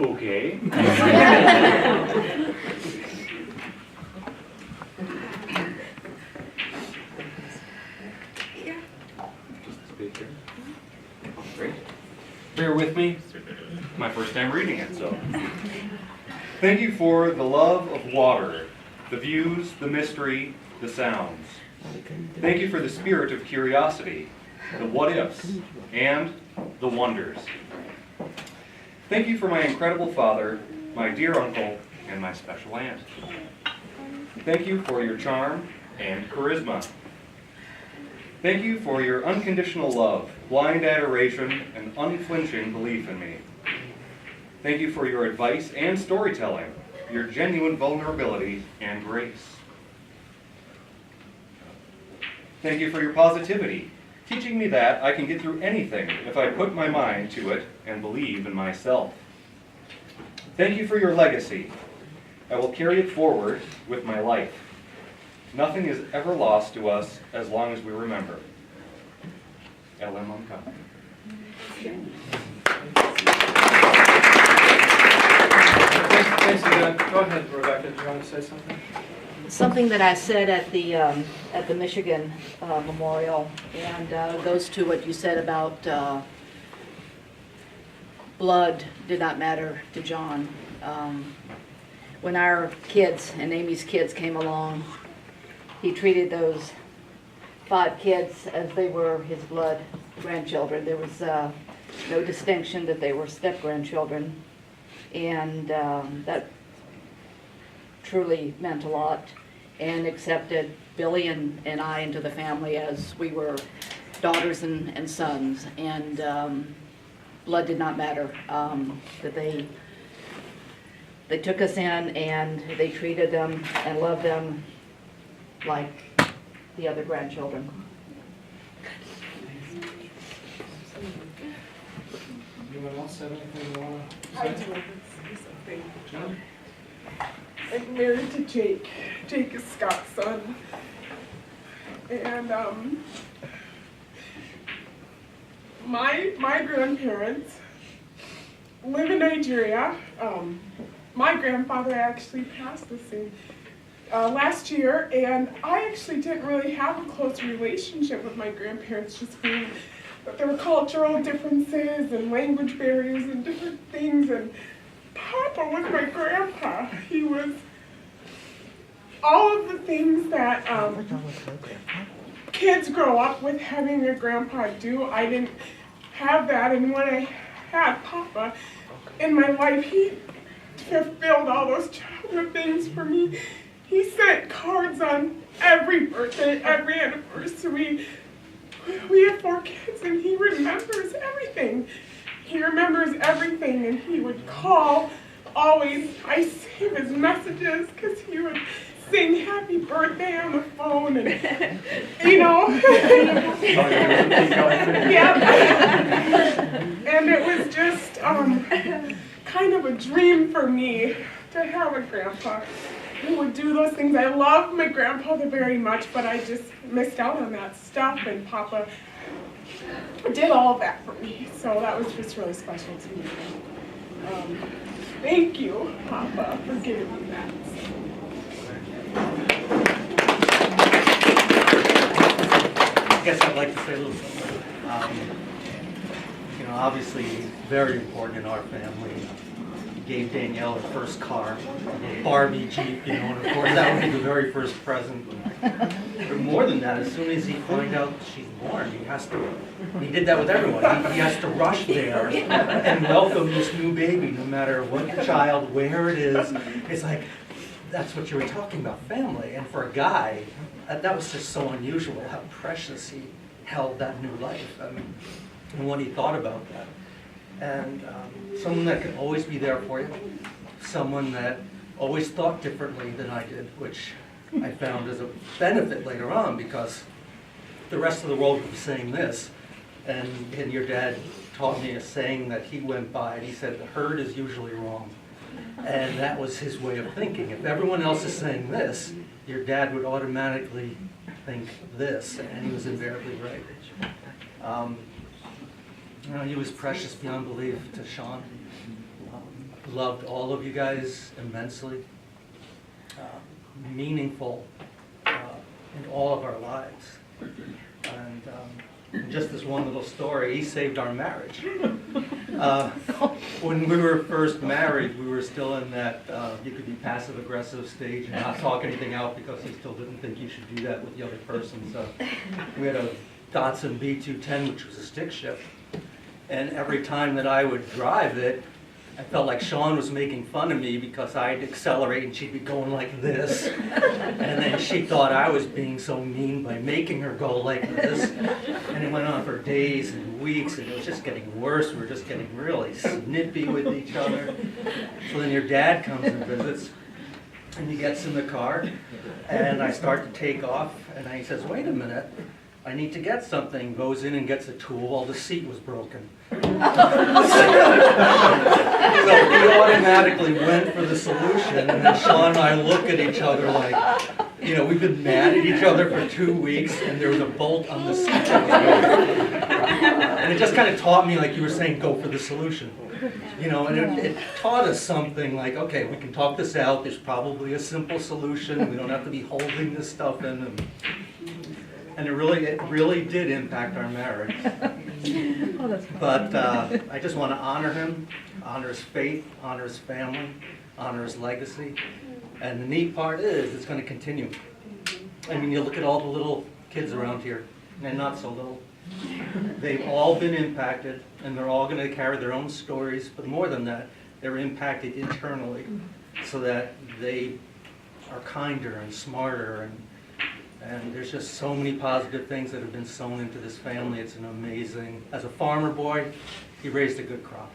Okay. Just speak here. Great. Bear with me. My first time reading it, so. Thank you for the love of water, the views, the mystery, the sounds. Thank you for the spirit of curiosity, the what-ifs, and the wonders. Thank you for my incredible father, my dear uncle, and my special aunt. Thank you for your charm and charisma. Thank you for your unconditional love, blind adoration, and unflinching belief in me. Thank you for your advice and storytelling, your genuine vulnerability and grace. Thank you for your positivity, teaching me that I can get through anything if I put my mind to it and believe in myself. Thank you for your legacy. I will carry it forward with my life. Nothing is ever lost to us as long as we remember. L.M. Montgomery. Thanks, Eva. Go ahead, Rebecca. Do you want to say something? Something that I said at the Michigan Memorial, and goes to what you said about blood did not matter to John. When our kids and Amy's kids came along, he treated those 5 kids as they were his blood grandchildren. There was no distinction that they were step-grandchildren, and that truly meant a lot, and accepted Billy and I into the family as we were daughters and sons, and blood did not matter. That they took us in and they treated them and loved them like the other grandchildren. Anyone else have anything you want to I say? do want to say something. John? I'm married to Jake. Jake is Scott's son. And my grandparents live in Nigeria. My grandfather actually passed this in last year, and I actually didn't really have a close relationship with my grandparents, just being that there were cultural differences and language barriers and different things. And Papa was my grandpa. He was all of the things that kids grow up with having a grandpa do. I didn't have that, and when I had Papa in my life, he fulfilled all those childhood things for me. He sent cards on every birthday, every anniversary. We have 4 kids, and he remembers everything. He remembers everything, and he would call always. I save his messages because he would sing happy birthday on the phone, and you know. Yeah. And it was just kind of a dream for me to have a grandpa who would do those things. I love my grandfather very much, but I just missed out on that stuff, and Papa did all of that for me. So that was just really special to me. Thank you, Papa, for giving me that. I guess I'd like to say a little something. Obviously, very important in our family. Gave Danielle her first car, a Barbie Jeep, and of course that would be the very first present. But more than that, as soon as he finds out she's born, he did that with everyone. He has to rush there and welcome this new baby, no matter what child, where it is. It's like, that's what you were talking about, family. And for a guy, that was just so unusual, how precious he held that new life. And when he thought about that. And someone that can always be there for you, someone that always thought differently than I did, which I found as a benefit later on, because the rest of the world was saying this, and your dad taught me a saying that he went by, and he said, the herd is usually wrong. And that was his way of thinking. If everyone else is saying this, your dad would automatically think this, and he was invariably right. He was precious beyond belief to Sean. loved all of you guys immensely, meaningful in all of our lives. And just this one little story, he saved our marriage. When we were first married, we were still in that you could be passive-aggressive stage and not talk anything out because he still didn't think you should do that with the other person. So we had a Datsun B210, which was a stick shift. And every time that I would drive it, I felt like Sean was making fun of me because I'd accelerate and she'd be going like this. And then she thought I was being so mean by making her go like this. And it went on for days and weeks, and it was just getting worse. We were just getting really snippy with each other. So then your dad comes and visits, and he gets in the car, and I start to take off, and he says, "Wait a minute. I need to get something," goes in and gets a tool while the seat was broken. So he automatically went for the solution, and then Sean and I look at each other like, you know, we've been mad at each other for 2 weeks, and there was a bolt on the seat that was broken. And it just kind of taught me, like you were saying, go for the solution. You know, and it taught us something like, okay, we can talk this out, there's probably a simple solution, we don't have to be holding this stuff in. And it really did impact our marriage. But I just want to honor him, honor his faith, honor his family, honor his legacy. And the neat part is it's going to continue. I mean, you look at all the little kids around here, and not so little. They've all been impacted, and they're all going to carry their own stories. But more than that, they're impacted internally so that they are kinder and smarter, and there's just so many positive things that have been sown into this family. It's an amazing, as a farmer boy, he raised a good crop.